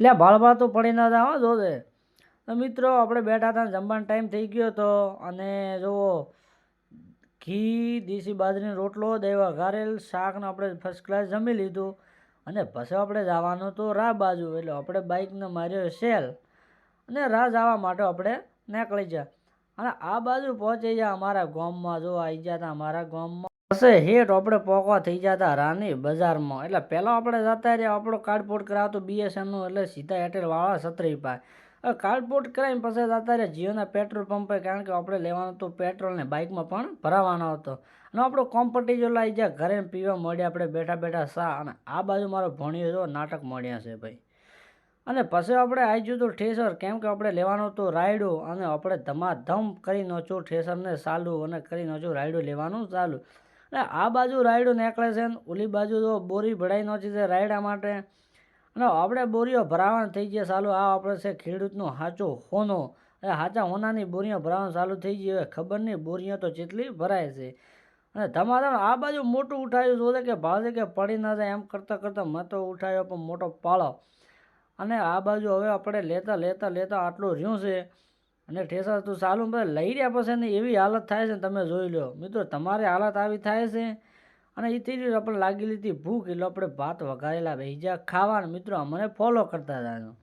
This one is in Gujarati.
એટલે ભાળભાળ તો પડી ના જાવ જોજે. તો મિત્રો આપણે બેઠા હતા, જમવાનો ટાઈમ થઈ ગયો હતો અને જુઓ ઘી, દેશી બાજરીનો રોટલો, દહીં વઘારેલ, શાકને આપણે ફર્સ્ટ ક્લાસ જમી લીધું અને પછી આપણે જવાનું તો રાહ બાજુ. એટલે આપણે બાઇકને માર્યો સેલ અને રાહ જવા માટે આપણે નીકળી ગયા અને આ બાજુ પહોંચી ગયા અમારા ગામમાં. જો આવી ગયા હતા અમારા ગામમાં. પછી હેઠ આપણે પોકવા થઈ ગયા હતા રાની બજારમાં. એટલે પહેલાં આપણે જતા રહ્યા, આપણો કાર્ડપોર્ટ કરાવતો બીએસએનનું, એટલે સીધા એરટેલવાળા છત્રી પાસે કાર્ડપોર્ટ કરાવીને પછી જતા રહ્યા જીઓના પેટ્રોલ પંપે, કારણ કે આપણે લેવાનું હતું પેટ્રોલ ને બાઇકમાં પણ ભરાવાનો હતો. અને આપણો કોમ્પર્ટેબલ આવી ગયા ઘરે પીવા મળ્યા આપણે બેઠા બેઠા ચા. અને આ બાજુ મારો ભણ્યો જો નાટક મળ્યા છે ભાઈ. અને પછી આપણે આવી ગયું હતું ઠેસર, કેમ કે આપણે લેવાનું હતું રાયડું અને આપણે ધમાધમ કરી નાખ્યું ઠેસરને ચાલુ અને કરી નાખ્યું રાયડું લેવાનું ચાલુ. અને આ બાજુ રાયડું નીકળે છે ને ઓલી બાજુ તો બોરી ભરાઈ નાખી છે રાયડા માટે. અને આપણે બોરીઓ ભરાવાનું થઈ ગયા ચાલુ. આ આપણે છે ખેડૂતનો સાચો હોનો. એ સાચા હોનાની બોરીઓ ભરાવાનું ચાલુ થઈ ગઈ. હવે ખબર નહીં બોરીઓ તો જેટલી ભરાય છે. અને ધમાધમ આ બાજુ મોટું ઉઠાવ્યું જોડે કે ભાવે કે પડી ના જાય એમ કરતાં કરતાં મેં તો ઉઠાવ્યો પણ મોટો પાળો. અને આ બાજુ હવે આપણે લેતા લેતા લેતા આટલું રહ્યું છે અને ઠેસર તું ચાલુ લઈ રહ્યા પછી ને એવી હાલત થાય છે ને તમે જોઈ લો મિત્રો, તમારી હાલત આવી થાય છે. અને એથી આપણે લાગી લીધી ભૂખ, એટલે આપણે ભાત વઘારેલા ભેજા ખાવાના. મિત્રો અમને ફોલો કરતા હતા.